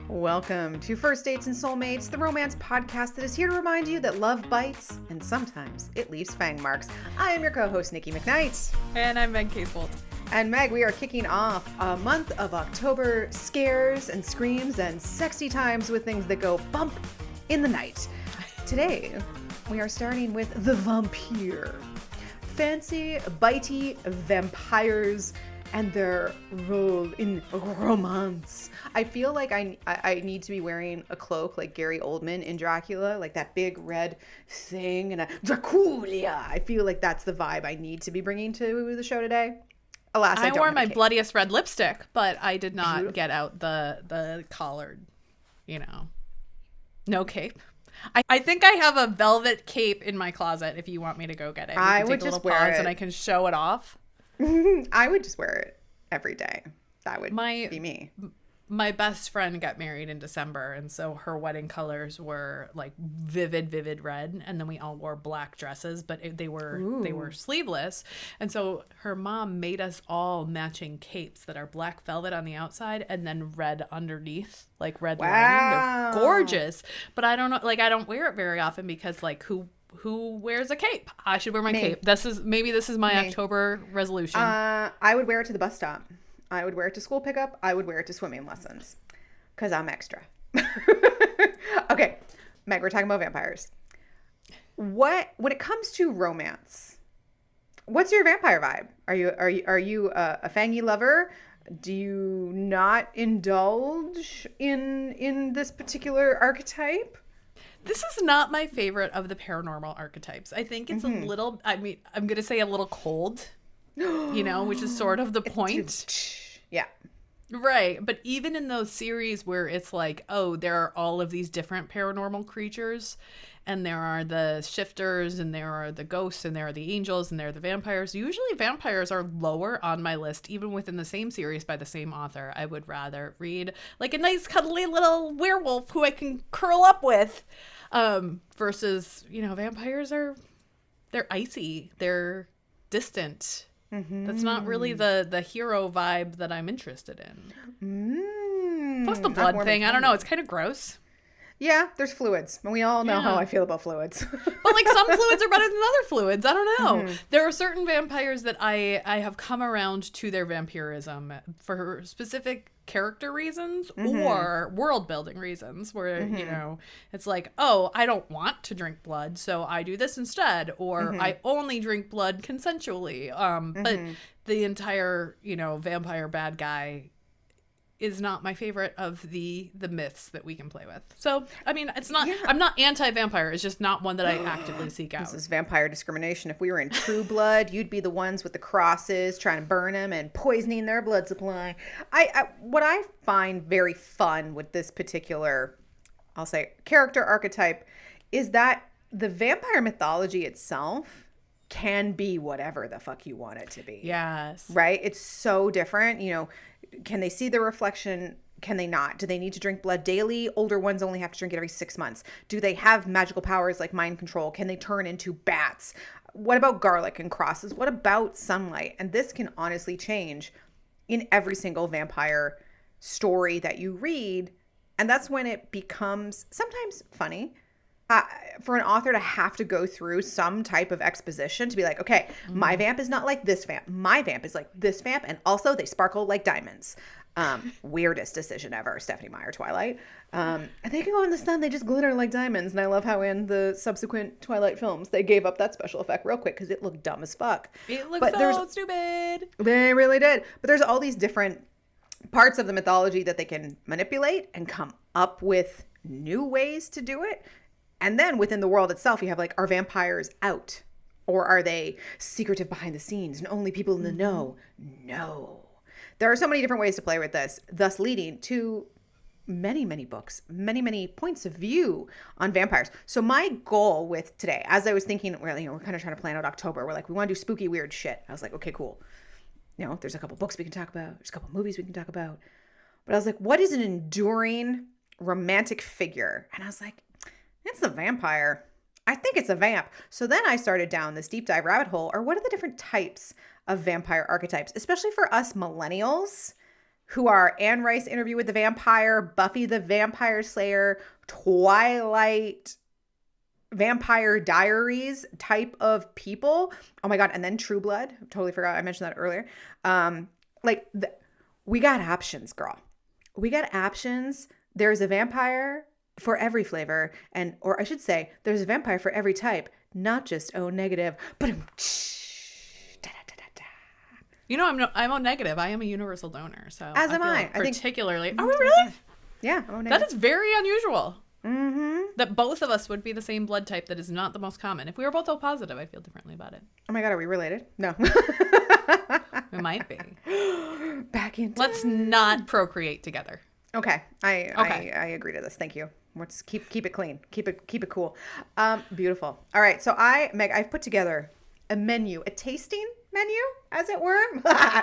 Welcome to First Dates and Soulmates, the romance podcast that is here to remind you that love bites and sometimes it leaves fang marks. I am your co-host, Nikki McKnight. And I'm Meg Casebolt. And Meg, we are kicking off a month of October scares and screams and sexy times with things that go bump in the night. Today, we are starting with the vampire. Fancy, bitey vampires and their role in romance. I feel like I need to be wearing a cloak like Gary Oldman in Dracula, like that big red thing and a Dracula. I feel like that's the vibe I need to be bringing to the show today. Alas, I wore my bloodiest red lipstick, but I did not get out the collared, no cape. I think I have a velvet cape in my closet if you want me to go get it. I would just wear it. And I can show it off. I would just wear it every day. That would be me. My best friend got married in December, and so her wedding colors were like vivid red, and then we all wore black dresses, but they were sleeveless. And so her mom made us all matching capes that are black velvet on the outside and then red underneath, like red lining. They're gorgeous, but I don't know, like I don't wear it very often because like who wears a cape? I should wear my cape. This is my October resolution. I would wear it to the bus stop. I would wear it to school pickup. I would wear it to swimming lessons because I'm extra. Okay, Meg, we're talking about vampires. When it comes to romance, what's your vampire vibe? Are you a fangy lover? Do you not indulge in this particular archetype? This is not my favorite of the paranormal archetypes. I think it's a little, I'm going to say a little cold, which is sort of the point. Yeah. Right. But even in those series where it's like, oh, there are all of these different paranormal creatures and there are the shifters and there are the ghosts and there are the angels and there are the vampires. Usually vampires are lower on my list, even within the same series by the same author. I would rather read like a nice cuddly little werewolf who I can curl up with. Versus, vampires they're icy, they're distant. That's not really the hero vibe that I'm interested in. Plus the blood thing, I don't know, it's kind of gross. Yeah, there's fluids. And we all know how I feel about fluids. But like some fluids are better than other fluids. I don't know. There are certain vampires that I have come around to their vampirism for specific character reasons or world building reasons where, it's like, oh, I don't want to drink blood, so I do this instead. Or I only drink blood consensually. But the entire, vampire bad guy is not my favorite of the myths that we can play with. So, I mean, it's not, I'm not anti-vampire. It's just not one that I actively seek out. This is vampire discrimination. If we were in True Blood, you'd be the ones with the crosses trying to burn them and poisoning their blood supply. What I find very fun with this particular, I'll say, character archetype is that the vampire mythology itself can be whatever the fuck you want it to be. Yes. Right? It's so different. Can they see the reflection? Can they not? Do they need to drink blood daily? Older ones only have to drink it every 6 months. Do they have magical powers like mind control? Can they turn into bats? What about garlic and crosses? What about sunlight? And this can honestly change in every single vampire story that you read. And that's when it becomes sometimes funny. For an author to have to go through some type of exposition to be like, okay, my vamp is not like this vamp. My vamp is like this vamp. And also they sparkle like diamonds. Weirdest decision ever, Stephenie Meyer, Twilight. And they can go in the sun. They just glitter like diamonds. And I love how in the subsequent Twilight films, they gave up that special effect real quick because it looked dumb as fuck. It looked so stupid. They really did. But there's all these different parts of the mythology that they can manipulate and come up with new ways to do it. And then within the world itself, you have like, are vampires out? Or are they secretive behind the scenes and only people in the know? No. There are so many different ways to play with this, thus leading to many, many books, many, many points of view on vampires. So my goal with today, as I was thinking, we're kind of trying to plan out October. We're like, we want to do spooky, weird shit. I was like, okay, cool. There's a couple books we can talk about. There's a couple movies we can talk about. But I was like, what is an enduring romantic figure? And I was like, it's the vampire. I think it's a vamp. So then I started down this deep dive rabbit hole. Or what are the different types of vampire archetypes, especially for us millennials who are Anne Rice, Interview with the Vampire, Buffy the Vampire Slayer, Twilight, Vampire Diaries type of people. Oh my God. And then True Blood. Totally forgot. I mentioned that earlier. We got options, girl. We got options. There's a vampire for every flavor. Or I should say, there's a vampire for every type, not just O negative. But you know, I'm O negative. I am a universal donor. So as am I. Like particularly. I think, are we really? Yeah. O negative. That is very unusual. Mm-hmm. That both of us would be the same blood type. That is not the most common. If we were both O positive, I'd feel differently about it. Oh my God, are we related? No. We might be. Back in time. Let's not procreate together. Okay. I agree to this. Thank you. Let's keep it clean. Keep it cool. Beautiful. All right. So Meg, I've put together a menu, a tasting menu, as it were.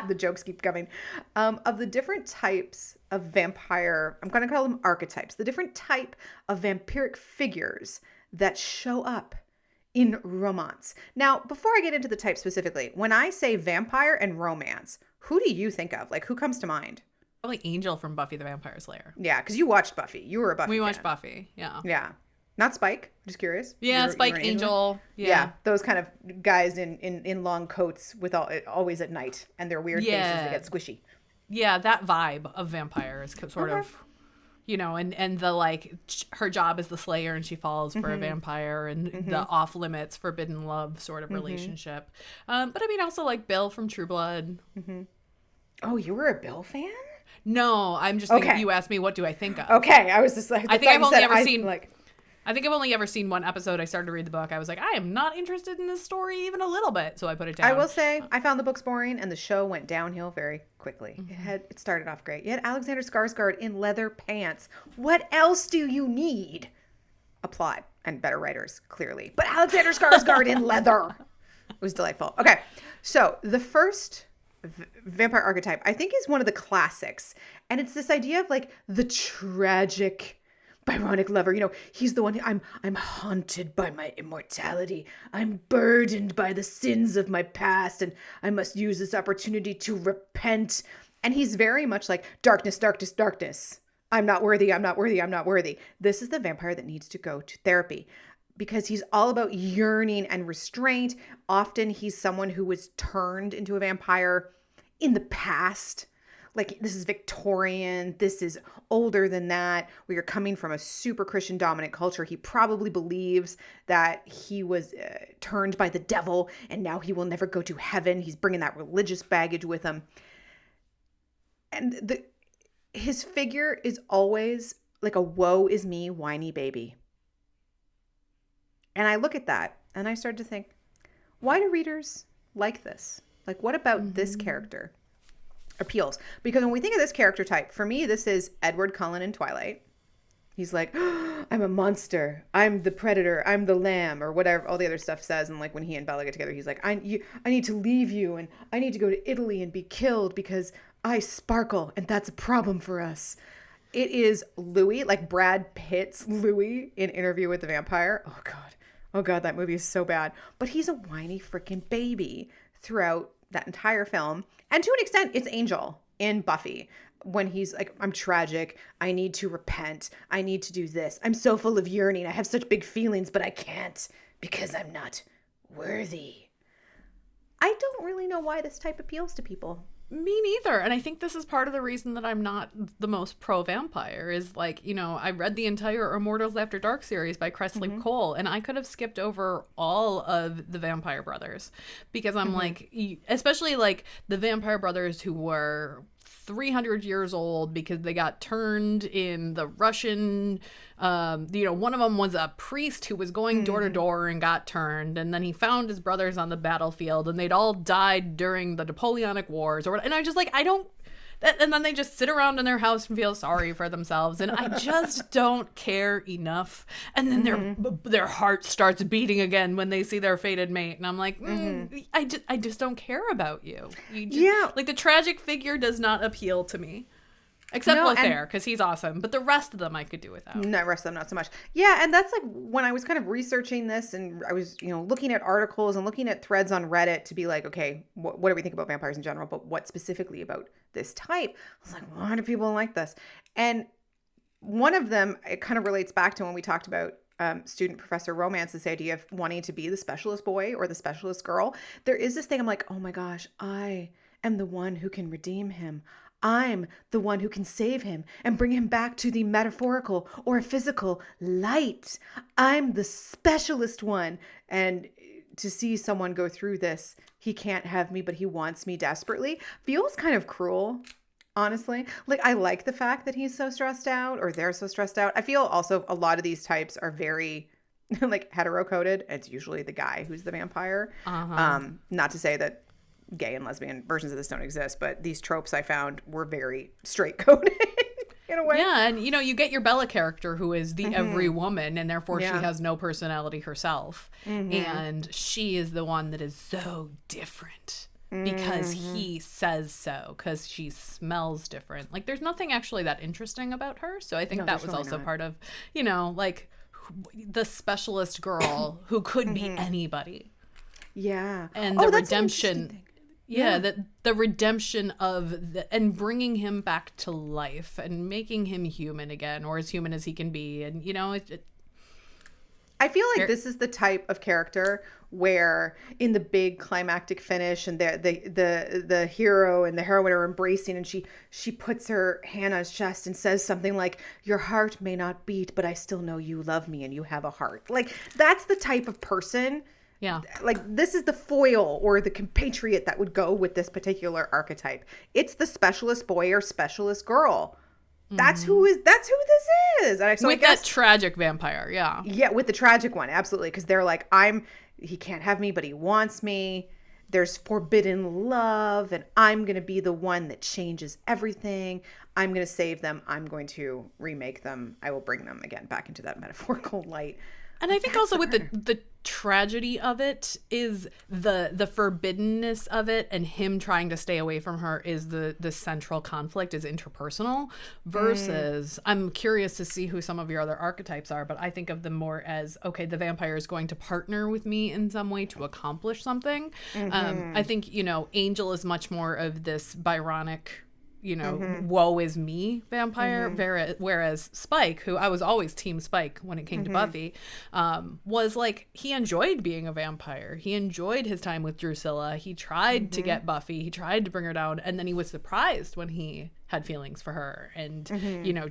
The jokes keep coming. Of the different types of vampire, I'm going to call them archetypes, the different type of vampiric figures that show up in romance. Now, before I get into the type specifically, when I say vampire and romance, who do you think of? Like, who comes to mind? Probably Angel from Buffy the Vampire Slayer. Yeah, because you watched Buffy. You were a Buffy fan. We watched Buffy, yeah. Yeah. Not Spike. Just curious. Yeah, Spike, Angel. Yeah, those kind of guys in long coats with always at night, and their weird faces that get squishy. Yeah, that vibe of vampire is sort of, you know, and the like, her job is the slayer and she falls for a vampire, and the off limits forbidden love sort of relationship. But I mean, also like Bill from True Blood. Oh, you were a Bill fan? No, I'm just thinking, you asked me, what do I think of? Okay, I was just like, I think I've only ever seen one episode. I started to read the book. I was like, I am not interested in this story even a little bit. So I put it down. I will say, I found the books boring and the show went downhill very quickly. It started off great. You had Alexander Skarsgård in leather pants. What else do you need? A plot and better writers, clearly. But Alexander Skarsgård in leather. It was delightful. Okay, so the first vampire archetype, I think, is one of the classics. And it's this idea of like the tragic Byronic lover. You know, he's the one I'm haunted by my immortality. I'm burdened by the sins of my past, and I must use this opportunity to repent. And he's very much like darkness, darkness, darkness. I'm not worthy. I'm not worthy. I'm not worthy. This is the vampire that needs to go to therapy because he's all about yearning and restraint. Often he's someone who was turned into a vampire in the past. Like, this is Victorian, this is older than that, where you're coming from a super Christian dominant culture. He probably believes that he was turned by the devil and now he will never go to heaven. He's bringing that religious baggage with him. And his figure is always like a woe is me, whiny baby. And I look at that and I start to think, why do readers like this? Like, what about this character appeals? Because when we think of this character type, for me, this is Edward Cullen in Twilight. He's like, oh, I'm a monster. I'm the predator. I'm the lamb, or whatever all the other stuff says. And like when he and Bella get together, he's like, I need to leave you, and I need to go to Italy and be killed because I sparkle, and that's a problem for us. It is Louis, like Brad Pitt's Louis in Interview with the Vampire. Oh God, that movie is so bad. But he's a whiny freaking baby throughout that entire film. And to an extent, it's Angel in Buffy when he's like, I'm tragic. I need to repent. I need to do this. I'm so full of yearning. I have such big feelings, but I can't because I'm not worthy. I don't really know why this type appeals to people. Me neither. And I think this is part of the reason that I'm not the most pro-vampire is like, you know, I read the entire Immortals After Dark series by Cressley Cole, and I could have skipped over all of the Vampire Brothers because I'm like, especially like the Vampire Brothers who were 300 years old because they got turned in the Russian, you know, one of them was a priest who was going door to door and got turned, and then he found his brothers on the battlefield and they'd all died during the Napoleonic Wars or what, and I just like, and then they just sit around in their house and feel sorry for themselves, and I just don't care enough. And then their heart starts beating again when they see their fated mate, and I'm like, I just don't care about you. Like the tragic figure does not appeal to me. Except No, Lothair, because he's awesome. But the rest of them I could do without. No, rest of them not so much. Yeah, and that's like when I was kind of researching this, and I was, looking at articles and looking at threads on Reddit to be like, okay, what do we think about vampires in general, but what specifically about this type? I was like, why do people like this? And one of them, it kind of relates back to when we talked about student professor romance, this idea of wanting to be the specialist boy or the specialist girl. There is this thing, I'm like, oh my gosh, I am the one who can redeem him. I'm the one who can save him and bring him back to the metaphorical or physical light. I'm the specialist one. And to see someone go through this, he can't have me, but he wants me desperately, feels kind of cruel, honestly. Like, I like the fact that he's so stressed out, or they're so stressed out. I feel also a lot of these types are very like hetero-coded. It's usually the guy who's the vampire. Not to say that gay and lesbian versions of this don't exist, but these tropes I found were very straight coded in a way. Yeah, and you get your Bella character who is the every woman, and therefore she has no personality herself. And she is the one that is so different because he says so, because she smells different. Like, there's nothing actually that interesting about her. So I think that was also part of, like the specialist girl who could be anybody. Yeah. And the redemption. Yeah, the redemption of and bringing him back to life and making him human again, or as human as he can be. And, I feel like this is the type of character where in the big climactic finish and the hero and the heroine are embracing, and she puts her hand on his chest and says something like, your heart may not beat, but I still know you love me and you have a heart. Like, that's the type of person. Yeah. Like, this is the foil or the compatriot that would go with this particular archetype. It's the specialist boy or specialist girl. That's who this is. And with that tragic vampire, yeah. Yeah, with the tragic one, absolutely. Because they're like, he can't have me, but he wants me. There's forbidden love, and I'm going to be the one that changes everything. I'm going to save them. I'm going to remake them. I will bring them again back into that metaphorical light. And I think also with the tragedy of it is the forbiddenness of it, and him trying to stay away from her is the central conflict, is interpersonal, versus I'm curious to see who some of your other archetypes are, but I think of them more as, okay, the vampire is going to partner with me in some way to accomplish something. I think, Angel is much more of this Byronic, woe is me vampire, whereas Spike, who I was always team Spike when it came to Buffy, was like, he enjoyed being a vampire. He enjoyed his time with Drusilla. He tried to get Buffy. He tried to bring her down, and then he was surprised when he had feelings for her and,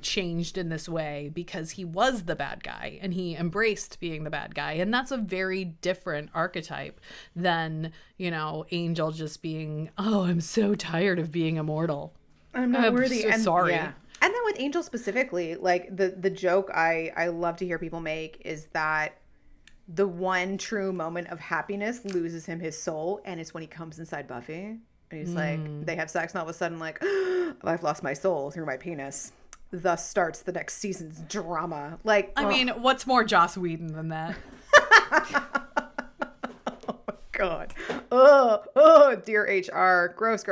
changed in this way because he was the bad guy and he embraced being the bad guy. And that's a very different archetype than, Angel just being, oh, I'm so tired of being immortal. I'm not worthy. So sorry. Yeah. And then with Angel specifically, like the joke I love to hear people make is that the one true moment of happiness loses him his soul, and it's when he comes inside Buffy and he's like, they have sex, and all of a sudden like, I've lost my soul through my penis. Thus starts the next season's drama. Like, I mean, what's more Joss Whedon than that? Oh my God. Oh, dear HR. Gross.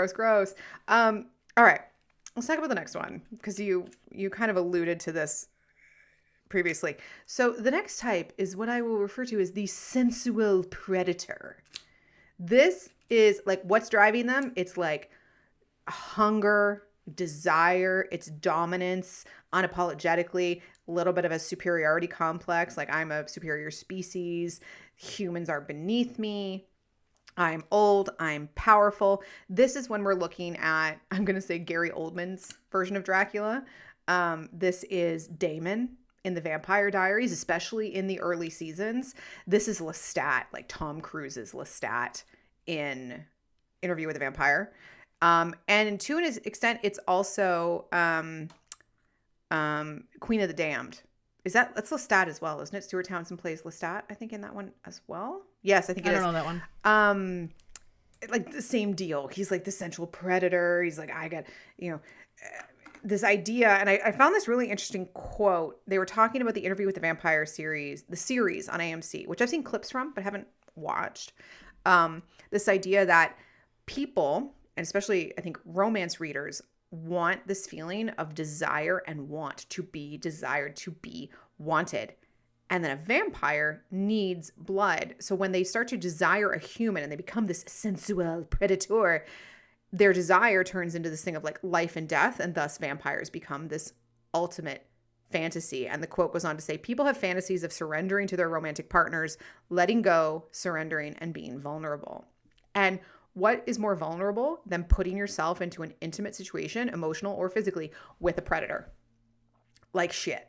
All right. Let's talk about the next one, because you kind of alluded to this previously. So the next type is what I will refer to as the sensual predator. This is like, what's driving them? It's like hunger, desire, it's dominance, unapologetically, a little bit of a superiority complex. Like, I'm a superior species. Humans are beneath me. I'm old, I'm powerful. This is when we're looking at, I'm going to say, Gary Oldman's version of Dracula. This is Damon in the Vampire Diaries, especially in the early seasons. This is Lestat, like Tom Cruise's Lestat in Interview with a Vampire. And to an extent, it's also Queen of the Damned. That's Lestat as well, isn't it? Stuart Townsend plays Lestat, I think, in that one as well. Yes, I think it is. I don't know that one. Like the same deal. He's like the sensual predator. He's like, I got, this idea. And I found this really interesting quote. They were talking about the Interview with the Vampire series, the series on AMC, which I've seen clips from, but haven't watched. This idea that people, and especially I think romance readers, want this feeling of desire and want to be desired, to be wanted. And then a vampire needs blood. So when they start to desire a human and they become this sensual predator, their desire turns into this thing of like life and death. And thus vampires become this ultimate fantasy. And the quote goes on to say, people have fantasies of surrendering to their romantic partners, letting go, surrendering, and being vulnerable. And what is more vulnerable than putting yourself into an intimate situation, emotional or physically, with a predator? Like shit.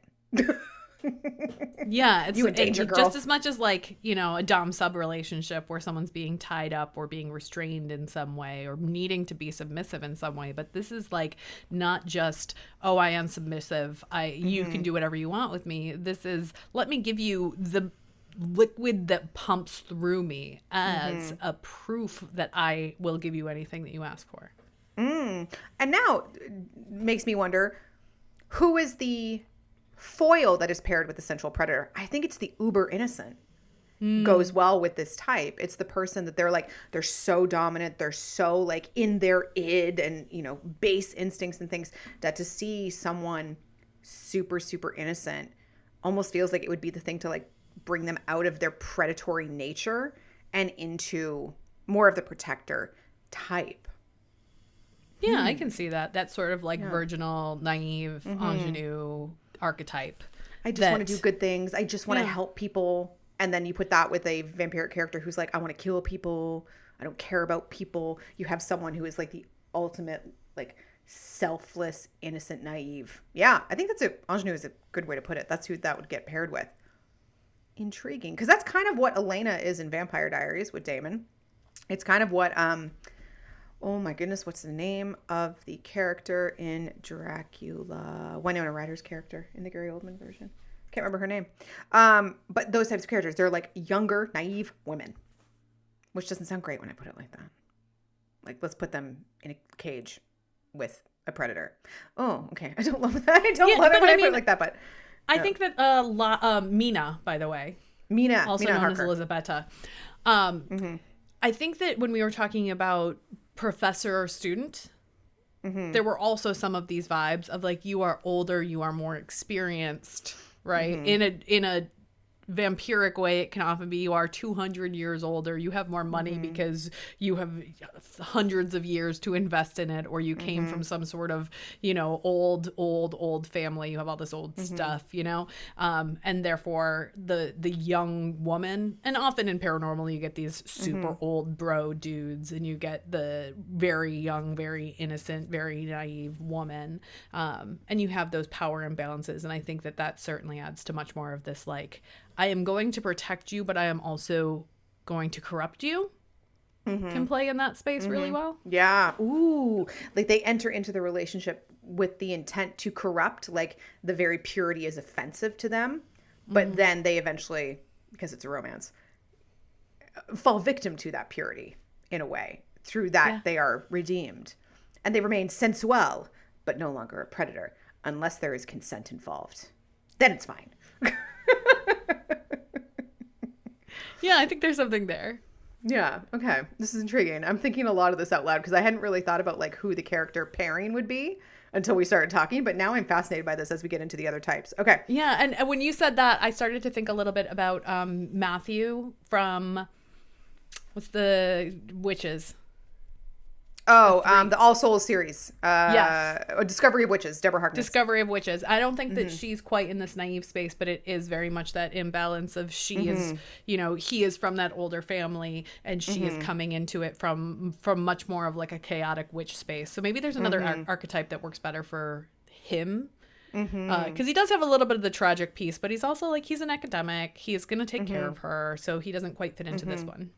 Yeah, it's You a danger girl. just as much as like, you know, a dom sub relationship where someone's being tied up or being restrained in some way or needing to be submissive in some way. But this is like not just, oh, I am submissive. You can do whatever you want with me. This is, let me give you the liquid that pumps through me as a proof that I will give you anything that you ask for. And now it makes me wonder, who is the foil that is paired with the central predator? I think it's the uber innocent. Goes well with this type. It's the person that they're so dominant, they're so like in their id and, you know, base instincts and things, that to see someone super, super innocent almost feels like it would be the thing to like bring them out of their predatory nature and into more of the protector type. Yeah, I can see that. That sort of like virginal, naive, ingenue archetype. I just want to do good things. I just want to help people. And then you put that with a vampiric character who's like, I want to kill people. I don't care about people. You have someone who is like the ultimate, like selfless, innocent, naive. Yeah, I think ingenue is a good way to put it. That's who that would get paired with. Intriguing. Because that's kind of what Elena is in Vampire Diaries with Damon. It's kind of what, oh my goodness, what's the name of the character in Dracula? Winona Ryder's character in the Gary Oldman version. Can't remember her name. But those types of characters, they're like younger, naive women. Which doesn't sound great when I put it like that. Like, let's put them in a cage with a predator. Oh, okay. I don't love that. I don't love it when I put it like that, but... I think that Mina, by the way. Mina. Also Mina known Harker. as Elizabetta. I think that when we were talking about professor or student, there were also some of these vibes of like, you are older, you are more experienced, right? In a vampiric way, it can often be you are 200 years older, you have more money because you have hundreds of years to invest in it, or you came from some sort of, you know, old family, you have all this old stuff, you know, and therefore the young woman, and often in paranormal you get these super old bro dudes, and you get the very young, very innocent, very naive woman, and you have those power imbalances. And I think that certainly adds to much more of this, like, I am going to protect you, but I am also going to corrupt you. Can play in that space really well. Yeah. Ooh. Like they enter into the relationship with the intent to corrupt, like the very purity is offensive to them. But then they eventually, because it's a romance, fall victim to that purity in a way. Through that, they are redeemed. And they remain sensual, but no longer a predator, unless there is consent involved. Then it's fine. Yeah, I think there's something there. Yeah. Okay. This is intriguing. I'm thinking a lot of this out loud because I hadn't really thought about like who the character pairing would be until we started talking. But now I'm fascinated by this as we get into the other types. Okay. Yeah. And when you said that, I started to think a little bit about Matthew from, what's the Witches? Oh, the All Souls series. Yes. Discovery of Witches, Deborah Harkness. Discovery of Witches. I don't think that she's quite in this naive space, but it is very much that imbalance of she is, you know, he is from that older family and she is coming into it from much more of like a chaotic witch space. So maybe there's another archetype that works better for him. Because he does have a little bit of the tragic piece, but he's also like, he's an academic. He's going to take care of her. So he doesn't quite fit into this one.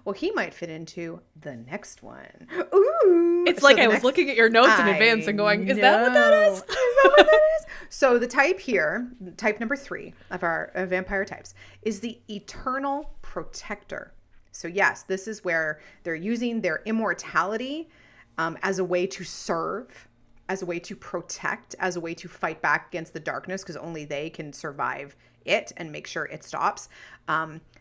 Well, he might fit into the next one. Ooh. It's like I was looking at your notes in advance and going, is that what that is? Is that what that is? So the type here, type number 3 of our vampire types, is the eternal protector. So yes, this is where they're using their immortality as a way to serve, as a way to protect, as a way to fight back against the darkness, because only they can survive it and make sure it stops.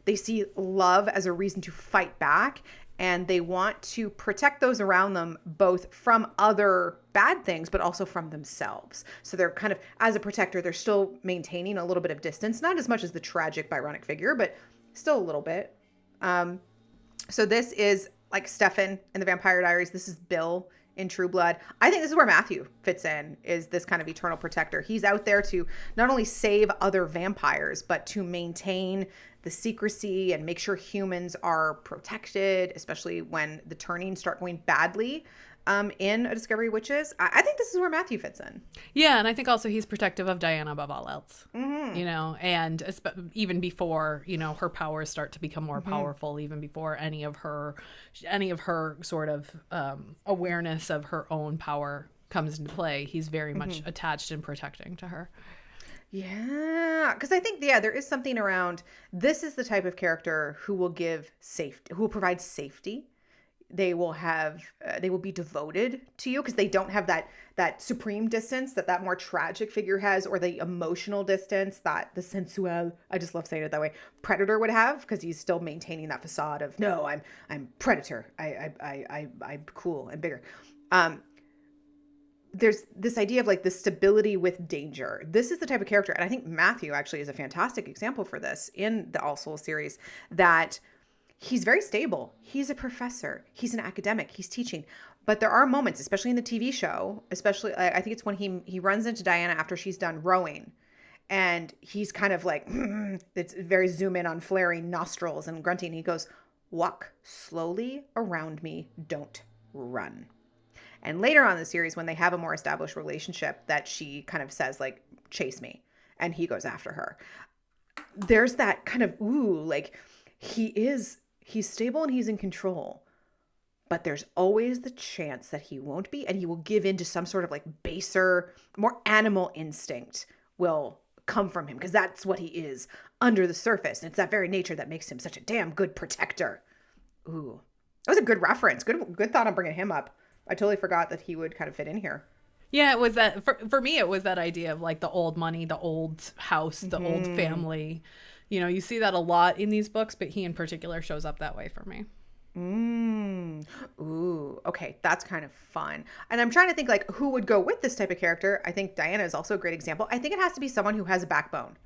They see love as a reason to fight back and they want to protect those around them, both from other bad things, but also from themselves. So they're kind of, as a protector, they're still maintaining a little bit of distance, not as much as the tragic Byronic figure, but still a little bit. So this is like Stefan in the Vampire Diaries. This is Bill in True Blood. I think this is where Matthew fits in, is this kind of eternal protector. He's out there to not only save other vampires, but to maintain the secrecy and make sure humans are protected, especially when the turnings start going badly in A Discovery of Witches. I think this is where Matthew fits in. Yeah, and I think also he's protective of Diana above all else. You know, and even before, you know, her powers start to become more powerful, even before any of her sort of awareness of her own power comes into play, he's very much attached and protecting to her. Yeah, because I think, there is something around, this is the type of character who will give safety, who will provide safety. They will be devoted to you because they don't have that supreme distance that more tragic figure has, or the emotional distance that the sensual, I just love saying it that way, predator would have, because he's still maintaining that facade of, no, I'm predator. I'm cool and bigger. There's this idea of like the stability with danger. This is the type of character, and I think Matthew actually is a fantastic example for this in the All Souls series, that he's very stable. He's a professor. He's an academic. He's teaching. But there are moments, especially in the TV show, especially I think it's when he runs into Diana after she's done rowing, and he's kind of like, it's very zoom in on flaring nostrils and grunting. He goes, "Walk slowly around me. Don't run." And later on in the series, when they have a more established relationship, that she kind of says like, "Chase me," and he goes after her. There's that kind of, like he's stable and he's in control, but there's always the chance that he won't be, and he will give in to some sort of like baser, more animal instinct will come from him, because that's what he is under the surface. And it's that very nature that makes him such a damn good protector. Ooh, that was a good reference. Good thought on bringing him up. I totally forgot that he would kind of fit in here. Yeah, it was that, for me, it was that idea of like the old money, the old house, the old family. You know, you see that a lot in these books, but he in particular shows up that way for me. Ooh, okay. That's kind of fun. And I'm trying to think like who would go with this type of character. I think Diana is also a great example. I think it has to be someone who has a backbone,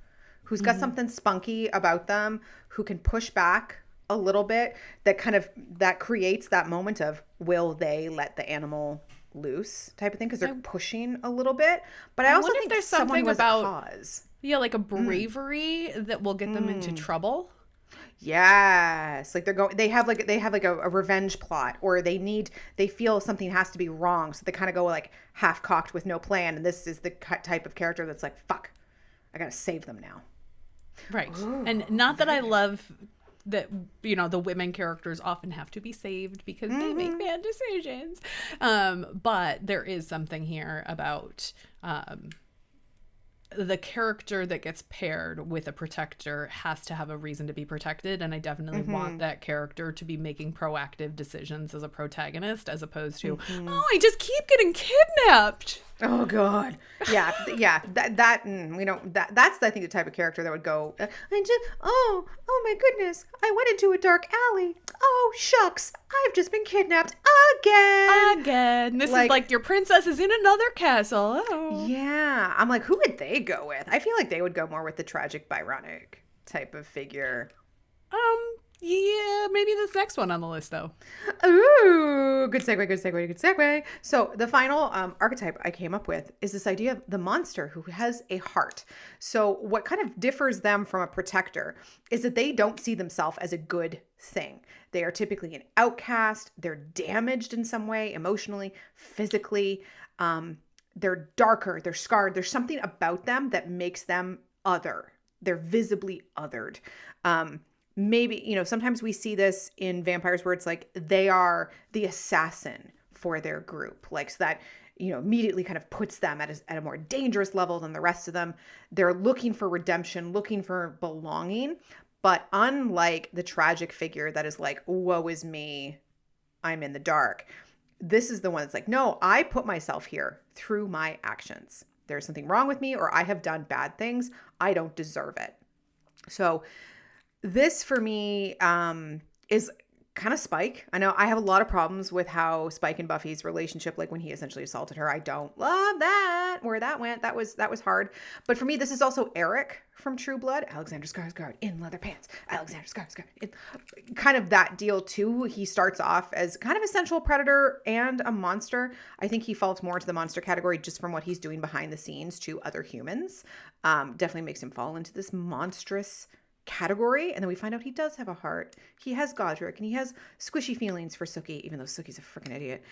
who's got something spunky about them, who can push back a little bit, that creates that moment of, will they let the animal loose type of thing, because they're pushing a little bit. But I also think there's someone something who has about a cause. Yeah, like a bravery that will get them into trouble. Yes, like they have like a revenge plot, or they feel something has to be wrong, so they kind of go like half cocked with no plan. And this is the type of character that's like, fuck, I gotta save them now. Right. Ooh, and not that I love that, you know, the women characters often have to be saved because they make bad decisions. But there is something here about the character that gets paired with a protector has to have a reason to be protected. And I definitely want that character to be making proactive decisions as a protagonist, as opposed to, oh, I just keep getting kidnapped. Oh God. Yeah. That's I think the type of character that would go, oh my goodness, I went into a dark alley. Oh shucks, I've just been kidnapped again. This is like your princess is in another castle. Oh. Yeah. I'm like, who would they go with? I feel like they would go more with the tragic Byronic type of figure. Yeah, maybe this next one on the list, though. Ooh, good segue. So the final archetype I came up with is this idea of the monster who has a heart. So what kind of differs them from a protector is that they don't see themselves as a good thing. They are typically an outcast. They're damaged in some way, emotionally, physically. They're darker. They're scarred. There's something about them that makes them other. They're visibly othered. Maybe, you know, sometimes we see this in vampires where it's like they are the assassin for their group, like, so that, you know, immediately kind of puts them at a more dangerous level than the rest of them. They're looking for redemption, looking for belonging. But unlike the tragic figure that is like, woe is me, I'm in the dark, this is the one that's like, no, I put myself here through my actions. There's something wrong with me, or I have done bad things. I don't deserve it. So this for me is kind of Spike. I know I have a lot of problems with how Spike and Buffy's relationship, like when he essentially assaulted her. I don't love that. Where that went, that was hard. But for me, this is also Eric from True Blood. Alexander Skarsgård in leather pants. Alexander Skarsgård. Kind of that deal too. He starts off as kind of a sensual predator and a monster. I think he falls more into the monster category just from what he's doing behind the scenes to other humans. Definitely makes him fall into this monstrous category. And then we find out he does have a heart. He has Godric and he has squishy feelings for Sookie, even though Sookie's a freaking idiot.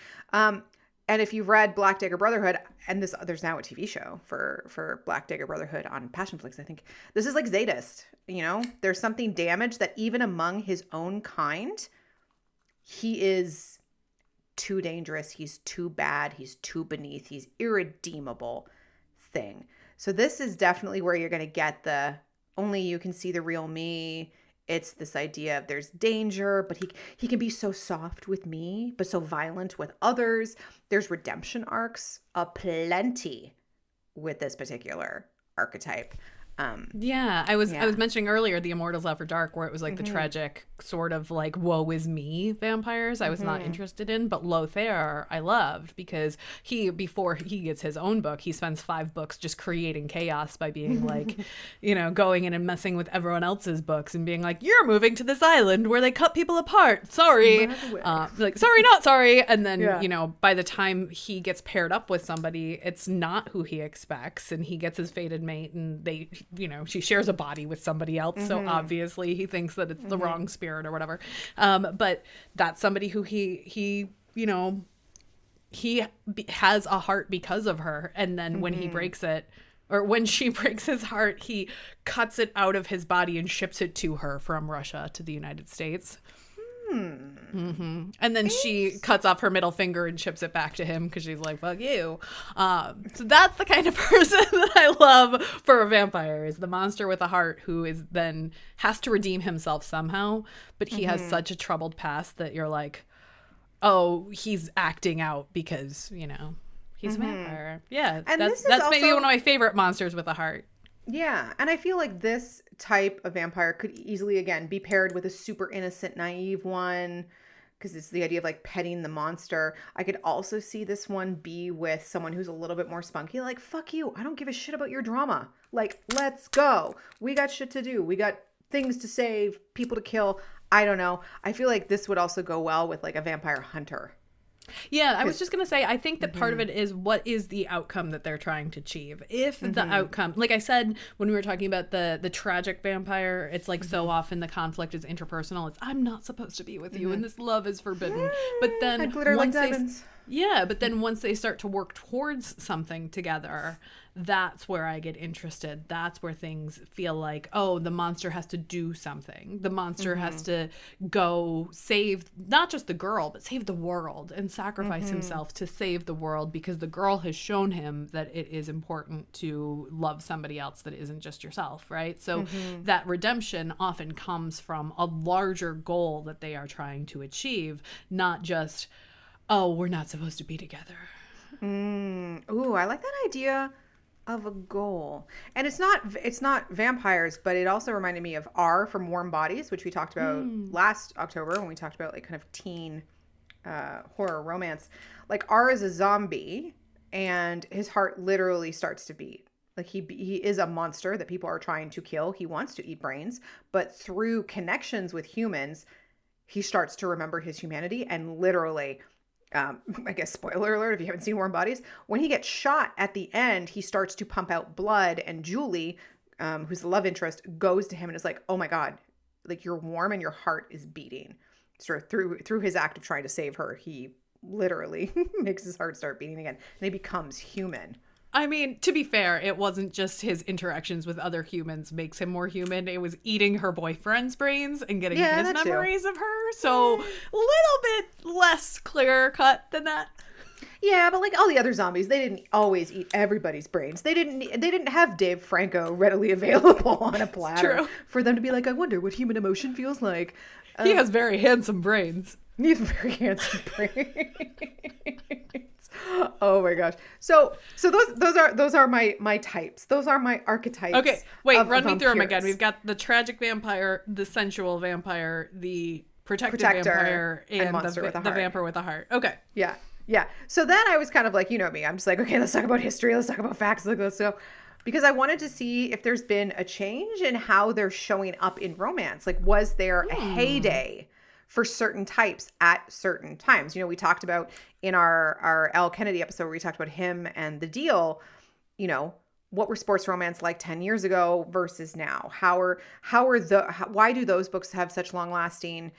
And if you've read Black Dagger Brotherhood, and there's now a TV show for Black Dagger Brotherhood on Passionflix, I think. This is like Zadist, you know? There's something damaged that even among his own kind, he is too dangerous, he's too bad, he's too beneath, he's irredeemable thing. So this is definitely where you're going to get the only you can see the real me. It's this idea of there's danger, but he can be so soft with me, but so violent with others. There's redemption arcs aplenty with this particular archetype. I was mentioning earlier the Immortals After Dark, where it was like the tragic sort of like woe is me vampires I was not interested in, but Lothair I loved because before he gets his own book, he spends 5 books just creating chaos by being like, you know, going in and messing with everyone else's books and being like, you're moving to this island where they cut people apart, sorry, like sorry not sorry, and then you know, by the time he gets paired up with somebody, it's not who he expects, and he gets his fated mate, and they, you know, she shares a body with somebody else, so obviously he thinks that it's the wrong spirit or whatever, but that's somebody who he you know, he has a heart because of her, and then when he breaks it, or when she breaks his heart, he cuts it out of his body and ships it to her from Russia to the United States. And then she cuts off her middle finger and ships it back to him because she's like, fuck you. So that's the kind of person that I love for a vampire, is the monster with a heart who is then has to redeem himself somehow, but he has such a troubled past that you're like, oh, he's acting out because, you know, he's a vampire. Yeah, and that's also maybe one of my favorite monsters with a heart. Yeah, and I feel like this type of vampire could easily, again, be paired with a super innocent, naive one, because it's the idea of like petting the monster. I could also see this one be with someone who's a little bit more spunky, like, fuck you, I don't give a shit about your drama. Like, let's go. We got shit to do. We got things to save, people to kill. I don't know. I feel like this would also go well with like a vampire hunter. Yeah, I was just going to say, I think that part of it is what is the outcome that they're trying to achieve. If the outcome, like I said, when we were talking about the tragic vampire, it's like so often the conflict is interpersonal. It's, I'm not supposed to be with you and this love is forbidden. But then I glitter like diamonds. But then once they start to work towards something together, that's where I get interested. That's where things feel like, oh, the monster has to do something. The monster has to go save not just the girl, but save the world and sacrifice himself to save the world, because the girl has shown him that it is important to love somebody else that isn't just yourself, right? So that redemption often comes from a larger goal that they are trying to achieve, not just, oh, we're not supposed to be together. Ooh, I like that idea of a goal. And it's not vampires, but it also reminded me of R from Warm Bodies, which we talked about last October when we talked about like kind of teen horror romance. Like, R is a zombie and his heart literally starts to beat. Like he is a monster that people are trying to kill. He wants to eat brains, but through connections with humans, he starts to remember his humanity, and literally, I guess spoiler alert if you haven't seen Warm Bodies, when he gets shot at the end, he starts to pump out blood, and Julie, who's the love interest, goes to him and is like, oh my God, like, you're warm and your heart is beating. Sort of through his act of trying to save her, he literally makes his heart start beating again, and he becomes human. I mean, to be fair, it wasn't just his interactions with other humans makes him more human. It was eating her boyfriend's brains and getting his memories of her. So a little bit less clear cut than that. Yeah, but like all the other zombies, they didn't always eat everybody's brains. They didn't have Dave Franco readily available on a platter for them to be like, I wonder what human emotion feels like. He has very handsome brains. He has very handsome brains. Oh my gosh. So those are my types. Those are my archetypes. Okay, wait, run me through them again. We've got the tragic vampire, the sensual vampire, the Protected Protector vampire and and monster with a the heart. vampire with a heart. Okay. Yeah. Yeah. So then I was kind of like, you know me, I'm just like, okay, let's talk about history. Let's talk about facts. Let's go. Because I wanted to see if there's been a change in how they're showing up in romance. Like, was there a heyday for certain types at certain times? You know, we talked about in our Al Kennedy episode where we talked about him and the deal, you know, what were sports romance like 10 years ago versus now? Why do those books have such long lasting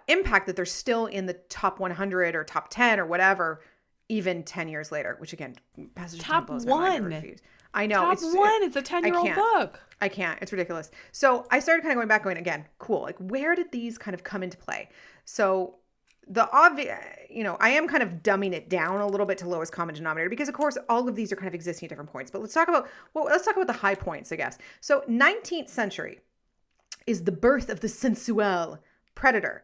impact that they're still in the top 100 or top 10 or whatever, even 10 years later, which again, Passage of Time blows my mind. I refuse. I know. It's a 10-year-old book. I can't. It's ridiculous. So I started kind of going back going, again, cool. Like, where did these kind of come into play? So the obvious, you know, I am kind of dumbing it down a little bit to lowest common denominator because, of course, all of these are kind of existing at different points. But let's talk about the high points, I guess. So 19th century is the birth of the sensual predator.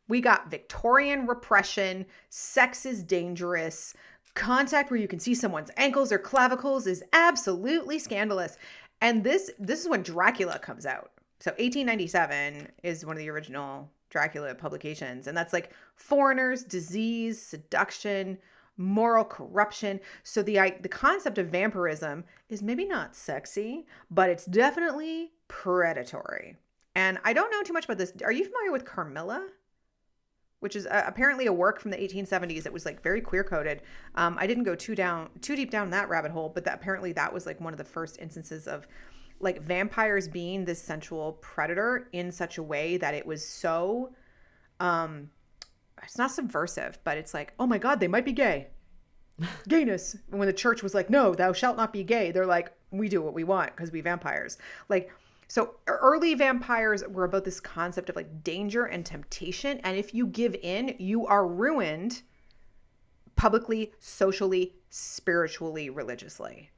We got Victorian repression, sex is dangerous, contact where you can see someone's ankles or clavicles is absolutely scandalous. And this is when Dracula comes out. So 1897 is one of the original Dracula publications. And that's like foreigners, disease, seduction, moral corruption. So the concept of vampirism is maybe not sexy, but it's definitely predatory. And I don't know too much about this. Are you familiar with Carmilla? Which is apparently a work from the 1870s that was like very queer coded. I didn't go too deep down that rabbit hole, but apparently that was like one of the first instances of like vampires being this sensual predator in such a way that it was so, it's not subversive, but it's like, oh my God, they might be gay. Gayness. And when the church was like, no, thou shalt not be gay. They're like, we do what we want because we vampires. Like, so early vampires were about this concept of like danger and temptation. And if you give in, you are ruined publicly, socially, spiritually, religiously.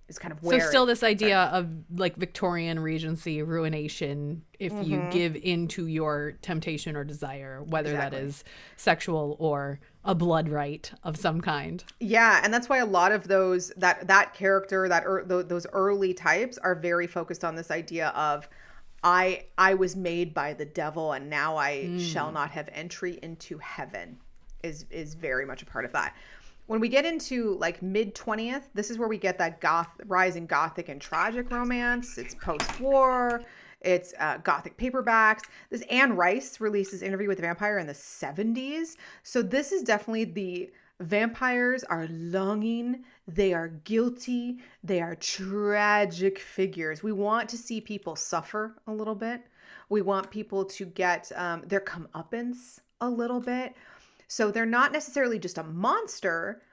Is kind of where. So still this idea of like Victorian Regency ruination if you give into your temptation or desire, whether that is sexual or a blood rite of some kind. Yeah, and that's why a lot of those that character those early types are very focused on this idea of I was made by the devil and now I shall not have entry into heaven is very much a part of that. When we get into like mid 20th, this is where we get that rise in gothic and tragic romance. It's post-war. It's gothic paperbacks. This Anne Rice releases Interview with the Vampire in the 70s. So this is definitely the vampires are longing. They are guilty. They are tragic figures. We want to see people suffer a little bit. We want people to get their comeuppance a little bit. So they're not necessarily just a monster,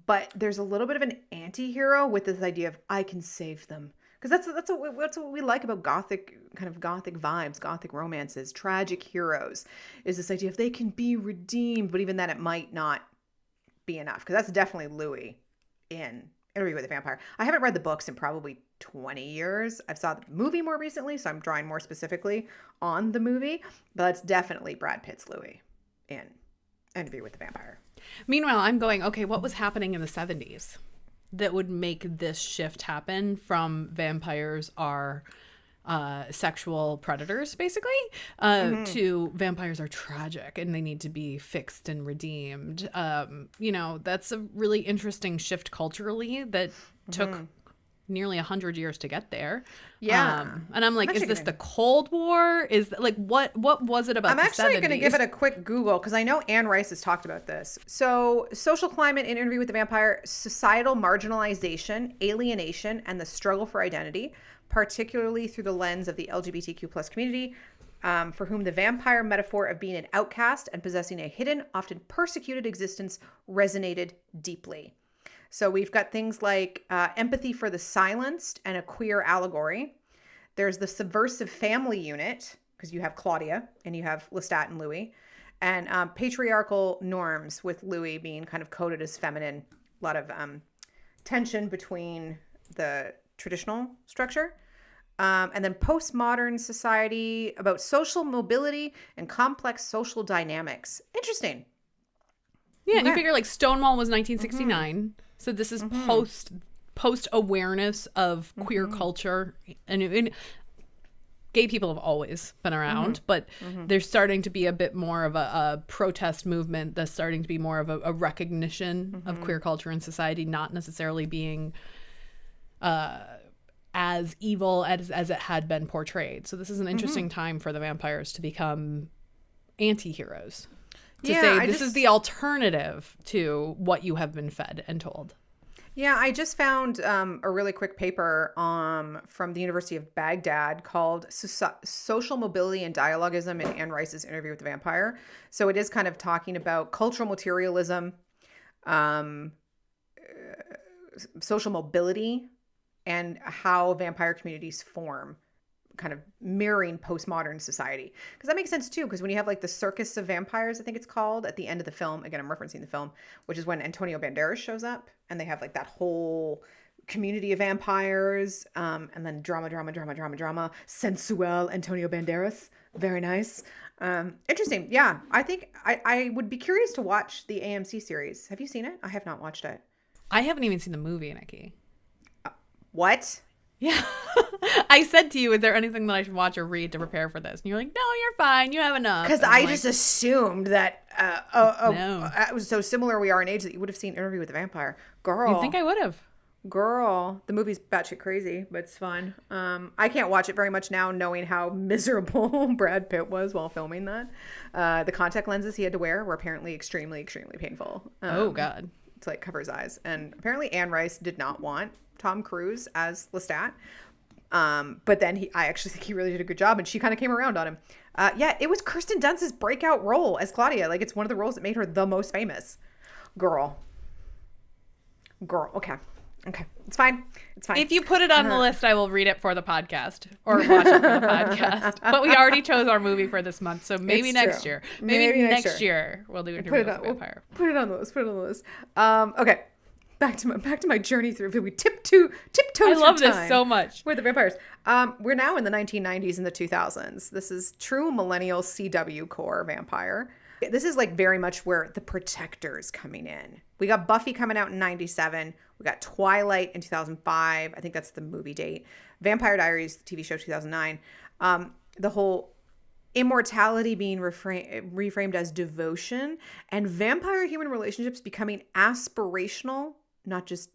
but there's a little bit of an anti-hero with this idea of I can save them. Because that's what we like about gothic vibes, gothic romances, tragic heroes, is this idea of they can be redeemed, but even then it might not be enough. Because that's definitely Louis in Interview with the Vampire. I haven't read the books in probably 20 years. I've saw the movie more recently, so I'm drawing more specifically on the movie. But it's definitely Brad Pitt's Louis in Interview with the Vampire. Meanwhile, I'm going, okay, what was happening in the 70s that would make this shift happen from vampires are sexual predators, basically, to vampires are tragic and they need to be fixed and redeemed. You know, that's a really interesting shift culturally that took nearly 100 years to get there. Yeah. And I'm like, is this the Cold War? Is like, what was it about the 70s? I'm actually going to give it a quick Google because I know Anne Rice has talked about this. So social climate in Interview with the Vampire, societal marginalization, alienation, and the struggle for identity, particularly through the lens of the LGBTQ plus community, for whom the vampire metaphor of being an outcast and possessing a hidden, often persecuted existence resonated deeply. So we've got things like empathy for the silenced and a queer allegory. There's the subversive family unit, because you have Claudia and you have Lestat and Louis, and patriarchal norms with Louis being kind of coded as feminine. A lot of tension between the traditional structure. And then postmodern society about social mobility and complex social dynamics. Interesting. Yeah, and you figure like Stonewall was 1969. So this is post awareness of queer culture, and gay people have always been around, but there's starting to be a bit more of a protest movement that's starting to be more of a recognition of queer culture in society, not necessarily being as evil as it had been portrayed. So this is an interesting time for the vampires to become anti-heroes. To say this is the alternative to what you have been fed and told. Yeah, I just found a really quick paper from the University of Baghdad called Social Mobility and Dialogism in Anne Rice's Interview with the Vampire. So it is kind of talking about cultural materialism, social mobility, and how vampire communities form, kind of mirroring postmodern society. Because that makes sense too, because when you have like the Circus of Vampires, I think it's called, at the end of the film, again, I'm referencing the film, which is when Antonio Banderas shows up, and they have like that whole community of vampires, and then drama, sensual Antonio Banderas. Very nice. Interesting. Yeah, I think I would be curious to watch the AMC series. Have you seen it? I have not watched it. I haven't even seen the movie, Nikki. What? Yeah. I said to you, is there anything that I should watch or read to prepare for this? And you're like, no, you're fine. You have enough. Because I just assumed that No. it was so similar we are in age that you would have seen Interview with the Vampire. Girl. You think I would have? Girl. The movie's batshit crazy, but it's fun. I can't watch it very much now, knowing how miserable Brad Pitt was while filming that. The contact lenses he had to wear were apparently extremely, extremely painful. Oh, God. To like cover his eyes. And apparently Anne Rice did not want Tom Cruise as Lestat. But then I actually think he really did a good job, and she kind of came around on him. Yeah, it was Kirsten Dunst's breakout role as Claudia. Like, it's one of the roles that made her the most famous. Girl. Okay. It's fine. If you put it on the list, I will read it for the podcast or watch it for the podcast. But we already chose our movie for this month, so maybe next year. Maybe next year we'll do Interview with the Vampire. Put it on the list. Okay. Back to my journey through. We tiptoe. I love this so much. With the vampires. We're now in the 1990s and the 2000s. This is true millennial CW core vampire. This is like very much where the Protector's coming in. We got Buffy coming out in 97. We got Twilight in 2005. I think that's the movie date. Vampire Diaries, the TV show, 2009. The whole immortality being reframed as devotion, and vampire-human relationships becoming aspirational, not just